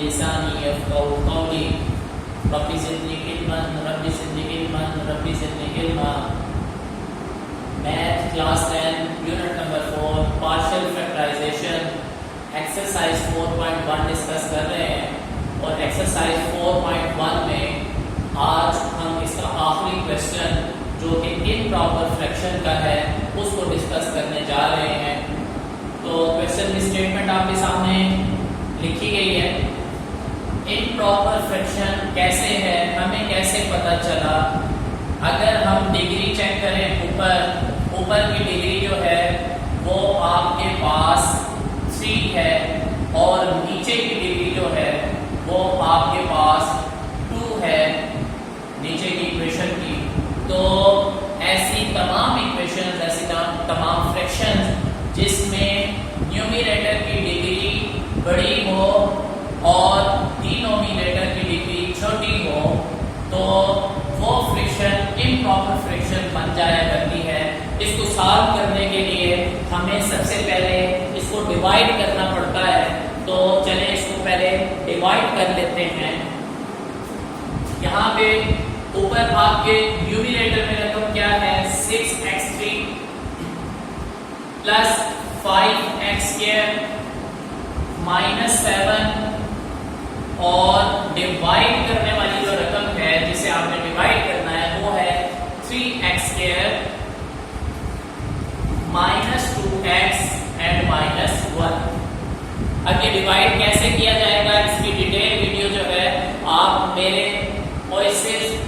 लिसानी यफ़क़हू क़ौली रब्बि ज़िदनी इल्मन रब्बि ज़िदनी इल्मन रब्बि ज़िदनी इल्मा। Math class 10 unit number 4 partial factorization exercise 4.1 discuss कर रहे हैं और एक्सरसाइज 4.1 में आज हम इसका आखिरी क्वेश्चन जो कि इम्प्रॉपर फ्रैक्शन का है उसको डिस्कस करने जा रहे हैं। तो क्वेश्चन की स्टेटमेंट आपके सामने लिखी गई है। इम्प्रॉपर फ्रैक्शन कैसे है, हमें कैसे पता चला? अगर हम डिग्री चेक करें, ऊपर की डिग्री जो है वो आपके पास 3 है और नीचे की डिग्री जो है वो आपके पास 2 है नीचे की इक्वेशन की। तो ऐसी तमाम इक्वेशंस, ऐसी तमाम फ्रैक्शंस जिसमें न्यूमरेटर की डिग्री बड़ी हो और डिनोमिनेटर की डिग्री छोटी हो तो वो फ्रैक्शन इम्प्रॉपर फ्रैक्शन बन जाया करती है। इसको सॉल्व करने के लिए हमें सबसे पहले इसको डिवाइड करना पड़ता है। तो चलें इसको पहले डिवाइड कर लेते हैं। यहाँ पे ऊपर आपके न्यूमरेटर में रकम क्या है 6x3 प्लस 5x² माइनस 7 और डिवाइड करने वाली जो रकम है जिसे आपने डिवाइड करना है वो है 3x² minus 2x and minus 1। अब ये डिवाइड कैसे किया जाएगा इसकी डिटेल वीडियो जो है आप मेरे ओएसिस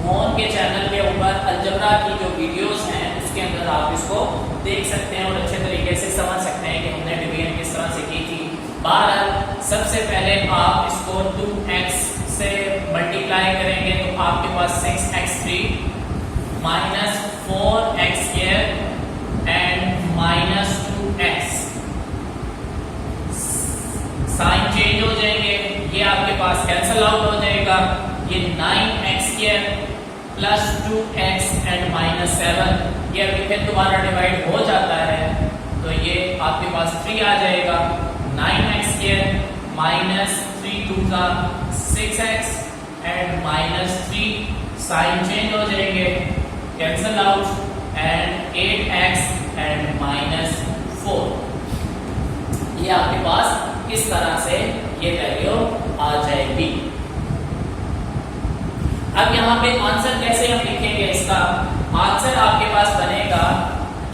होन के चैनल के ऊपर अलजबरा की जो वीडियोस हैं उसके अंदर आप इसको देख सकते हैं और अच्छे तरीके से समझ सकते हैं कि हमने डिवीजन किस तरह से की थी। बहरहाल सबसे पहले आप इसको 2x से मल्टीप्लाई करेंगे तो आपके पास 6x3 minus 4x² and minus 2x। Sign change हो जाएंगे, ये आपके पास कैंसिल आउट हो जाएगा। ये 9x² plus 2x and minus 7 ये अभी फिर दोबारा डिवाइड हो जाता है तो ये आपके पास 3 आ जाएगा। 9x² minus 3 2 6x and minus 3 sign change हो जाएंगे, cancel out and 8x and minus 4। ये आपके पास इस तरह से ये वैल्यू आ जाएगी। अब यहाँ पे आंसर कैसे हम लिखेंगे? इसका आंसर आपके पास बनेगा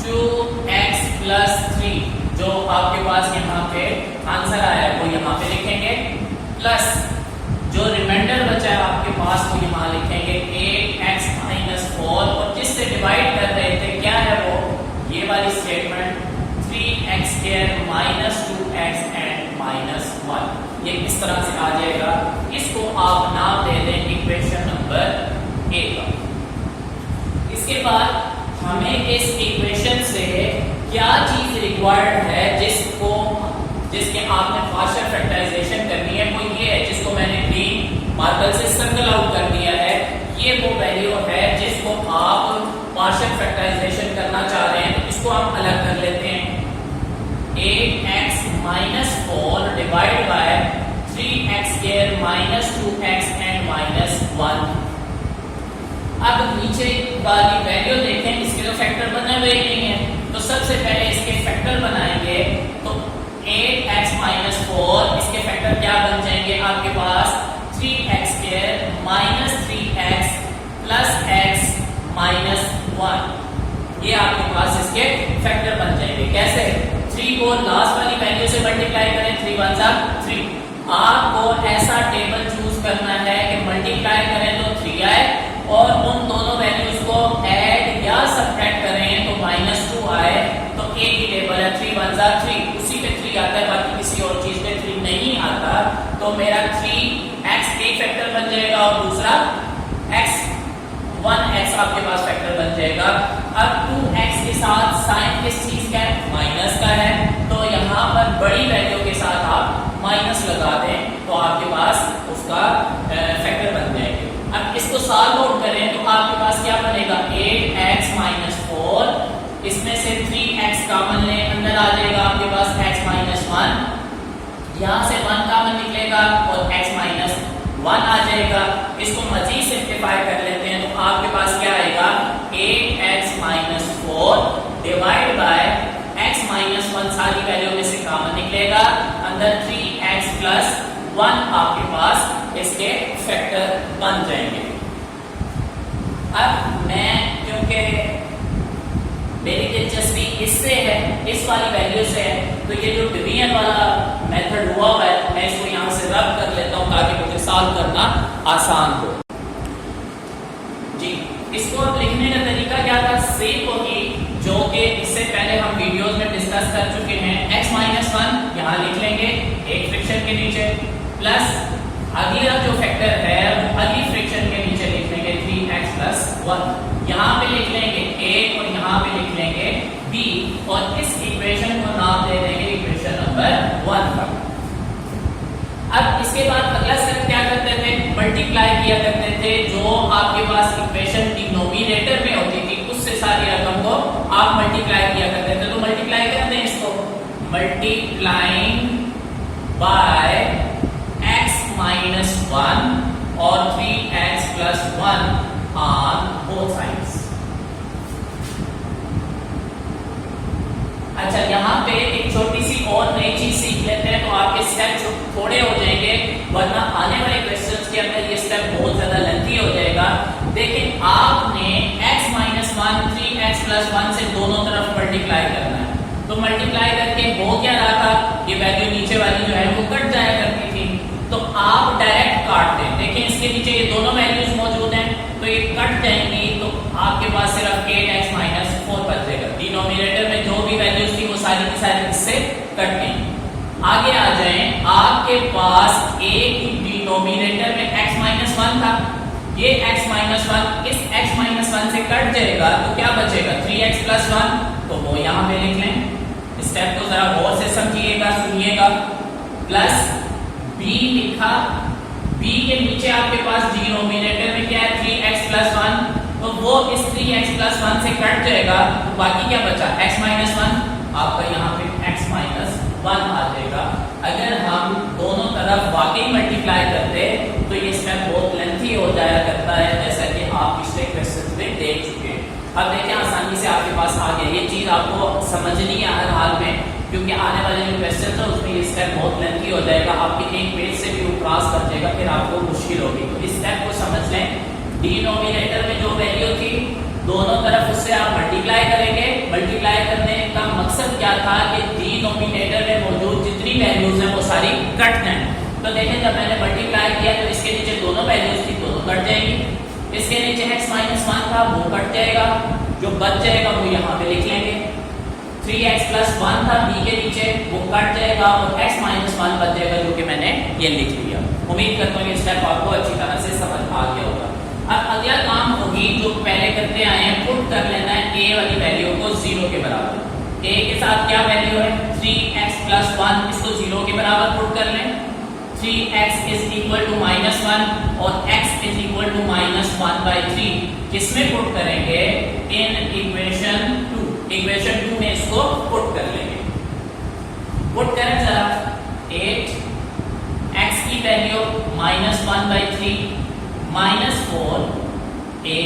2x प्लस 3 जो आपके पास यहाँ पे आंसर आया है वो यहाँ पे लिखेंगे, प्लस जो रिमाइंडर बचा है आपके पास वो यहाँ लिखेंगे 8x माइनस 4 और जिससे डिवाइड कर रहे थे क्या है वो ये वाली statement 3x² minus 2x and minus 1। ये इस तरह से आ जाएगा। इसको आप नाम दे दें इक्वेशन नंबर 1। इसके बाद हमें इस इक्वेशन से क्या चीज रिक्वायर्ड है जिसके आपने पार्शियल फैक्टराइजेशन करनी है वो ये है जिसको मैंने ग्रीन मार्कर से सर्कल आउट कर दिया है। ये वो वैल्यू है जिसको आप पार्शियल फैक्टराइजेशन करना चाह रहे हैं। तो इसको हम अलग कर लेते हैं। 8x minus 4 divide by 3x² minus 2x and minus 1। अब नीचे वाली वैल्यू देखें, इसके तो फैक्टर बने हुए ही नहीं है तो सबसे पहले इसके फैक्टर बनाएंगे। तो 8x माइनस 4 इसके फैक्टर क्या बन जाएंगे आपके पास 3x² minus 3x plus x minus 1। ये आपके पास इसके फैक्टर बन जाएंगे। कैसे? 3 को लास्ट वाली वैल्यू से मल्टीप्लाई करें, 3 1 3। आपको ऐसा टेबल चूज करना है कि मल्टीप्लाई करें तो 3 आए और उन दोनों वैल्यूज को ऐड या सबट्रैक्ट करें तो -2 आए। तो एक ही टेबल है 3 1 3 उसी पे 3 आता है, बाकी किसी और चीज पे 3 नहीं आता। तो मेरा 3x एक फैक्टर बन जाएगा और दूसरा x आपके पास फैक्टर बन जाएगा। अब 2x के साथ साइन किस चीज का है? माइनस का है। तो यहाँ पर बड़ी वैल्यू के साथ आप माइनस लगा दें तो आपके पास उसका फैक्टर बन जाएंगे। अब इसको सॉल्व आउट करें तो आपके पास क्या बनेगा 8x माइनस 4 इसमें से 3x कॉमन लें, अंदर आ जाएगा आपके पास x माइनस 1, यहाँ से 1 कॉमन निकलेगा और 1 आ जाएगा। इसको मजीद सिंप्लीफाई कर लेते हैं तो आपके पास क्या आएगा 8x minus 4 divide by x minus 1 सारी वैल्यू में से कॉमन निकलेगा, अंदर 3x प्लस 1 आपके पास इसके फैक्टर बन जाएंगे। अब मैं क्योंकि मेरी दिलचस्पी इससे है, इस वाली वैल्यू से है, तो ये जो डिवीजन वाला मेथड हुआ है मैं इसको यहाँ से रब कर लेता हूँ ताकि मुझे सॉल्व करना आसान हो। जी, इसको अब लिखने का तरीका क्या था, सेम होगी जो कि इससे पहले हम वीडियोस में डिस्कस कर चुके हैं। x माइनस 1 यहाँ लिख लेंगे एक फ्रिक्शन के नीचे, प्लस अगला जो फैक्टर है वो अगली फ्रिक्शन के नीचे लिख लेंगे 3x प्लस 1, यहाँ पे लिख लेंगे a और यहाँ पे लिख लेंगे b, और इस इक्वेशन को नाम दे देंगे इक्वेशन नंबर 1 का। अब इसके बाद अगला स्टेप क्या करते थे, मल्टीप्लाई किया करते थे। जो आपके पास इक्वेशन डिनोमिनेटर में होती थी उससे सारी रकम को आप मल्टीप्लाई किया करते थे। तो मल्टीप्लाई करते हैं इसको, मल्टीप्लाइंग बाय x माइनस 1 और 3x plus 1 on both sides. अच्छा, यहाँ पे एक छोटी सी और नई चीज सीख लेते हैं तो आपके स्टेप थोड़े हो जाएंगे, वरना आने वाले क्वेश्चंस के अंदर ये स्टेप बहुत ज्यादा लेंथी हो जाएगा। लेकिन आपने x माइनस 1 3x प्लस 1 से दोनों तरफ मल्टीप्लाई करना है। तो मल्टीप्लाई करके हो क्या रहा था, ये वैल्यू नीचे वाली जो है वो कट जाया करती थी, तो आप डायरेक्ट काट दें। देखिए इसके नीचे ये दोनों वैल्यूज मौजूद हैं तो ये कट जाएंगी, तो आपके पास सिर्फ 8x माइनस 4 बचेगा। डिनोमिनेटर में जो भी वैल्यूज थी वो सारी की सारी इससे कट गई। आगे आ जाएं, आपके पास एक डिनोमिनेटर में x माइनस 1 था, ये x माइनस 1 इस x माइनस 1 से कट जाएगा तो क्या बचेगा 3x प्लस 1, तो वो यहाँ पे लिख लें। स्टेप को जरा गौर से समझिएगा, सुनिएगा। प्लस b लिखा, b के नीचे आपके पास डिनोमिनेटर में क्या है 3x प्लस 1, तो वो इस 3x प्लस 1 से कट जाएगा तो बाकी क्या बचा x माइनस 1, आपका यहाँ पे x माइनस 1 आ जाएगा। अगर हम दोनों तरफ वाकई मल्टीप्लाई करते तो ये स्टेप बहुत लेंथी हो जाया करता है, जैसा कि आप पिछले क्वेश्चन में देख चुके हैं। अब देखिए आसानी से आपके पास आ गया, ये चीज आपको समझनी है हर हाल में, क्योंकि आने वाले जो क्वेश्चन है उसमें ये स्टेप बहुत लेंथी हो जाएगा, आपके एक पेज से भी वो क्रॉस कर जाएगा, फिर आपको मुश्किल होगी। तो इस स्टेप को समझ लें, डिनोमिनेटर में जो वैल्यू थी दोनों तरफ उससे आप मल्टीप्लाई करेंगे। मल्टीप्लाई करने का मकसद क्या था कि डिनोमिनेटर में मौजूद जितनी वैल्यूज हैं वो सारी कट जाएं। तो देखें जब मैंने मल्टीप्लाई किया तो इसके नीचे दोनों वैल्यूज थी, दोनों कट जाएंगी। इसके नीचे x माइनस 1 था वो कट जाएगा, जो बच जाएगा वो यहाँ पे लिख लेंगे। 3x प्लस 1 था b के नीचे, वो कट जाएगा और x माइनस 1 बच जाएगा, जो कि मैंने ये लिख लिया। उम्मीद करता हूँ ये स्टेप आपको अच्छी तरह से समझ आ गया होगा। अब अगला काम होगी जो पहले करते आए हैं, पुट कर लेना है a वाली वैल्यू को 0 के बराबर। a के साथ क्या वैल्यू है 3x प्लस 1, इसको 0 के बराबर पुट कर लें। 3x is equal to minus 1 और x is equal to minus 1/3 किसमें पुट करेंगे, इन इक्वेशन 2। इक्वेशन 2 में इसको पुट कर लेंगे। पुट करें जरा, 8 x की वैल्यू माइनस 1/3 माइनस 4 a।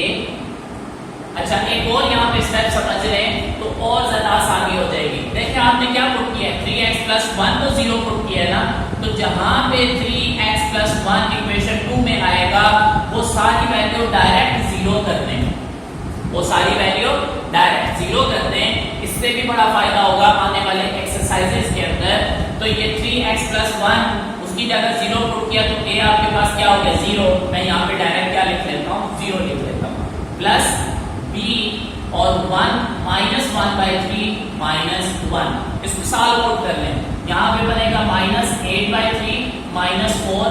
अच्छा, एक और यहाँ पे स्टेप समझ रहे हैं तो और ज्यादा आसानी हो जाएगी। देखिए आपने क्या पुट किया है, 3x प्लस 1 तो 0 पुट किया है ना, तो जहां पे 3x प्लस 1 इक्वेशन 2 में आएगा वो सारी वैल्यू डायरेक्ट 0 कर दें, वो सारी वैल्यू डायरेक्ट 0 कर दें। इससे भी बड़ा फायदा होगा आने वाले एक्सरसाइजेस के अंदर। तो ये 3x प्लस 1 उसकी जगह 0 पुट किया तो a आपके पास क्या हो गया 0, मैं यहाँ पे डायरेक्ट क्या लिख लेता हूँ 0 लिख लेता हूँ, प्लस b और 1 माइनस 1/3 माइनस 1, इसको साल पुट कर लें। यहाँ पे बनेगा माइनस 8/3 माइनस 4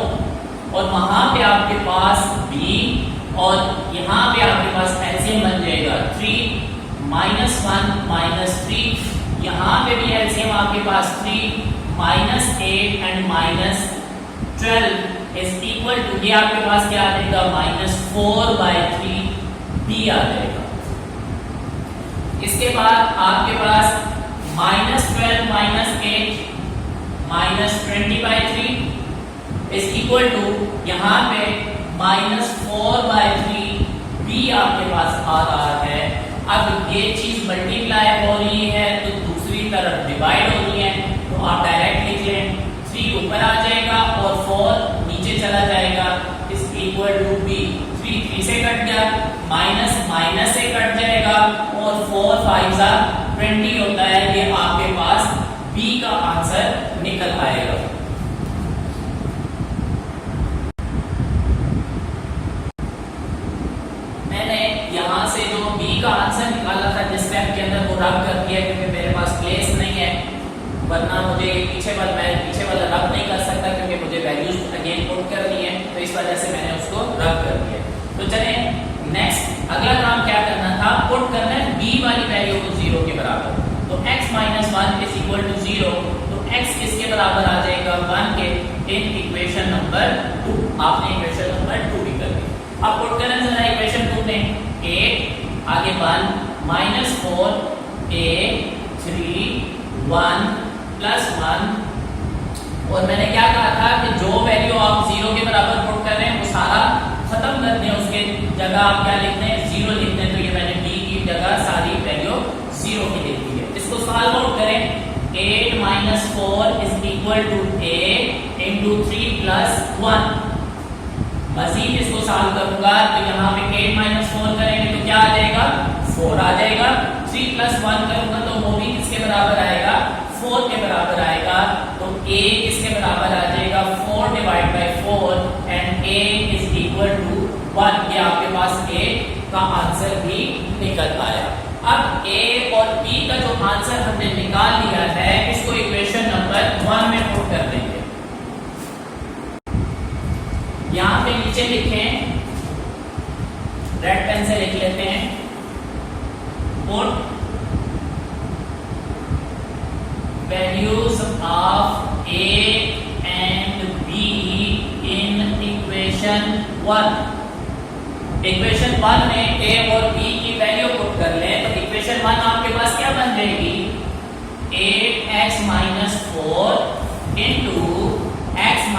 और वहां पे आपके पास b और यहाँ पे आपके पास एलसीएम बन जाएगा 3 माइनस 1 माइनस 3, यहाँ पे भी एलसीएम आपके पास 3 minus 8 and minus 12 is equal to, ये आपके पास क्या आ जाएगा माइनस 4/3 b आ जाएगा। इसके बाद आपके पास minus 12 minus 8 minus 20/3 is equal to यहाँ पे -4/3 b आपके पास आ रहा है। अब ये चीज मल्टीप्लाई हो रही है तो दूसरी तरफ डिवाइड हो रही है, तो आप डायरेक्ट लिख लें 3 ऊपर आ जाएगा और 4 नीचे चला जाएगा, इज इक्वल टू b। 3 से कट गया, माइनस माइनस से कट जाएगा और 4 5 20 होता है। ये आपके पास b का आंसर निकल आएगा। मैंने यहां से जो b का आंसर निकाला था जिस स्टेप के अंदर, वो रब कर दिया क्योंकि मेरे पास प्लेस नहीं है, वरना मुझे पीछे वाला रब नहीं कर सकता क्योंकि मुझे वैल्यूज अगेन पुट करनी है, तो इस वजह से मैंने उसको रब कर दिया। तो चले नेक्स्ट अगला काम क्या करना था, पुट करना है b वाली वैल्यू को 0 के बराबर। तो x - 1 इज इक्वल टू 0, तो x किसके बराबर आ जाएगा 1 के, इन इक्वेशन नंबर 2। आपने इक्वेशन नंबर 2 भी कर दी। अब पुट करना जरा इक्वेशन 2 में 8 आगे 1 -4 a 3 1 + 1। और मैंने क्या कहा था कि जो वैल्यू आप 0 के बराबर पुट कर रहे हैं वो सारा खत्म कर दें, उसके जगह आप क्या लिखते हैं 0 लिखते हैं। तो ये मैंने b की जगह सारी वैल्यू 0 की लिख दी है। इसको सॉल्व आउट करें, 8 - 4 is equal to a into 3 + 1। मजीद इसको सॉल्व करूंगा तो यहाँ पे 8 - 4 करेंगे तो क्या आ जाएगा 4 आ जाएगा। 3 + 1 करूंगा तो वो भी किसके बराबर आएगा 4 के बराबर आएगा। तो a किसके बराबर आ जाएगा 4/4 and a is equal to 1। ये आपके पास a का आंसर भी निकल आया। अब a और b का जो आंसर हमने निकाल लिया है इसको इक्वेशन नंबर 1 में पुट कर देंगे। यहां पे नीचे लिखें, रेड पेन से लिख लेते हैं, put values of a and b in equation 1। Equation 1 में a और b की वैल्यू पुट कर लें तो इक्वेशन 1 आपके पास क्या बन जाएगी 8x - 4 into x -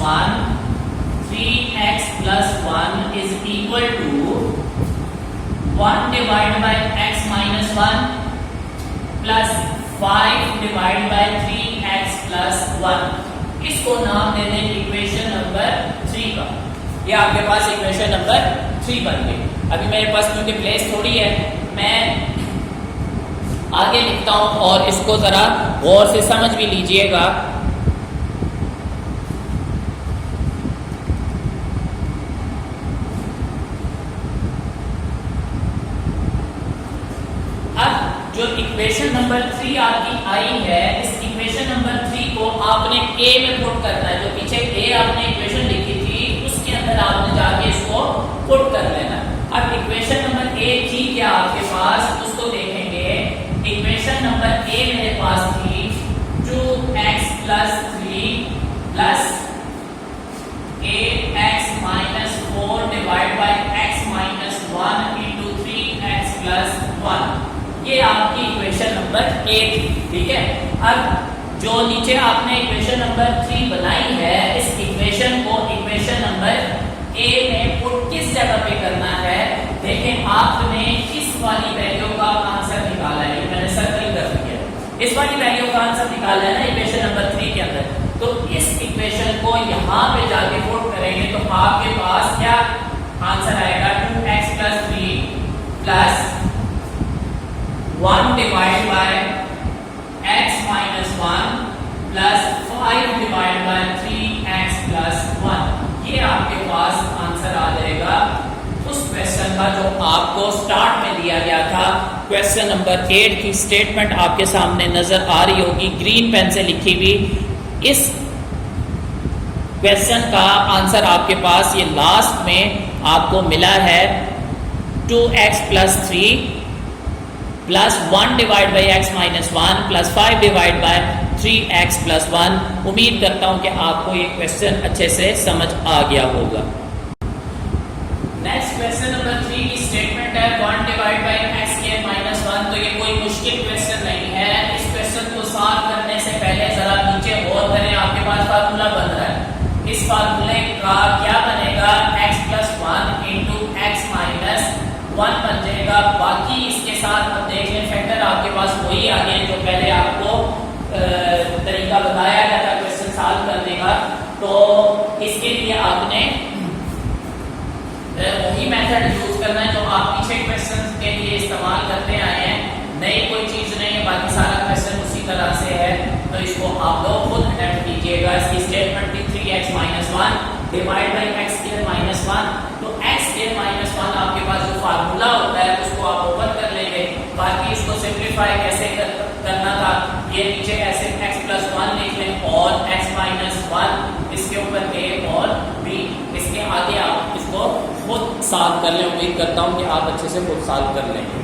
1 3x + 1 is equal to 1 divided by x - 1 plus 5 divided by 3x + 1। इसको नाम दे दें इक्वेशन नंबर 3 का। ये आपके पास इक्वेशन नंबर 3 बन गई। अभी मेरे पास क्योंकि प्लेस थोड़ी है, मैं आगे लिखता हूं और इसको जरा गौर से समझ भी लीजिएगा। जो इक्वेशन नंबर 3 आपकी आई है, इस इक्वेशन नंबर 3 को आपने a में पुट करना है। जो पीछे a आपने इक्वेशन लिखी थी उसके अंदर आपने जाके इसको पुट कर लेना। अब इक्वेशन नंबर a थी क्या आपके पास, उसको देखेंगे। इक्वेशन नंबर a मेरे पास थी 2x + 3 plus 8x - 4 divided by x - 1 into 3x + 1। ये आपकी इक्वेशन नंबर 8 थी, ठीक है। अब जो नीचे आपने इक्वेशन नंबर 3 बनाई है, इस इक्वेशन को इक्वेशन नंबर a में पुट किस जगह पे करना है। देखें आपने इस वाली वैल्यू का आंसर निकाला है, मैंने सर्कल कर दिया। इस वाली वैल्यू का आंसर निकाला है ना इक्वेशन नंबर 3 के अंदर, तो इस इक्वेशन को यहाँ पे जाके पुट करेंगे तो आपके पास क्या आंसर आएगा 2x + 3 plus 1 divided by x - 1 plus 5 divided by 3x + 1। ये आपके पास आंसर आ जाएगा उस क्वेश्चन का जो आपको स्टार्ट में दिया गया था। क्वेश्चन नंबर 8 की स्टेटमेंट आपके सामने नजर आ रही होगी, ग्रीन पेन से लिखी हुई। इस क्वेश्चन का आंसर आपके पास ये लास्ट में आपको मिला है 2x + 3 plus 1 divided by x - 1 plus 5 divided by 3x + 1। उम्मीद करता हूं कि आपको ये क्वेश्चन अच्छे से समझ आ गया होगा। नेक्स्ट क्वेश्चन नंबर 3 की स्टेटमेंट है 1 divided by x² - 1। तो ये कोई मुश्किल क्वेश्चन नहीं है। इस क्वेश्चन को सॉल्व करने से पहले जरा नीचे गौर करें, आपके पास फार्मूला बन रहा है इस फार्मूले का क्या बनेगा, x plus 1 into x minus 1 बन जाएगा। बाकी इसके साथ अब देख लें फैक्टर आपके पास वही आ गए जो पहले आपको तरीका बताया गया था क्वेश्चन सॉल्व करने का। तो इसके लिए आपने वही मेथड यूज करना है जो आप पीछे क्वेश्चन के लिए इस्तेमाल करते आए हैं, नई कोई चीज नहीं है, बाकी सारा क्वेश्चन उसी तरह से है। तो इसको आप लोग खुद अटेम्प्ट कीजिएगा। इसकी स्टेटमेंट थी 3x minus 1 divide by x square minus 1। तो एक्स स्क्वायर माइनस 1 आपके पास जो फार्मूला होता है उसको आप ओपन कर लेंगे। बाकी इसको सिंप्लीफाई कैसे करना था, ये नीचे ऐसे x प्लस 1 लिख लें और x माइनस 1 इसके ऊपर a और b, इसके आगे आप इसको खुद सॉल्व कर लें। उम्मीद करता हूँ कि आप अच्छे से खुद सॉल्व कर लेंगे।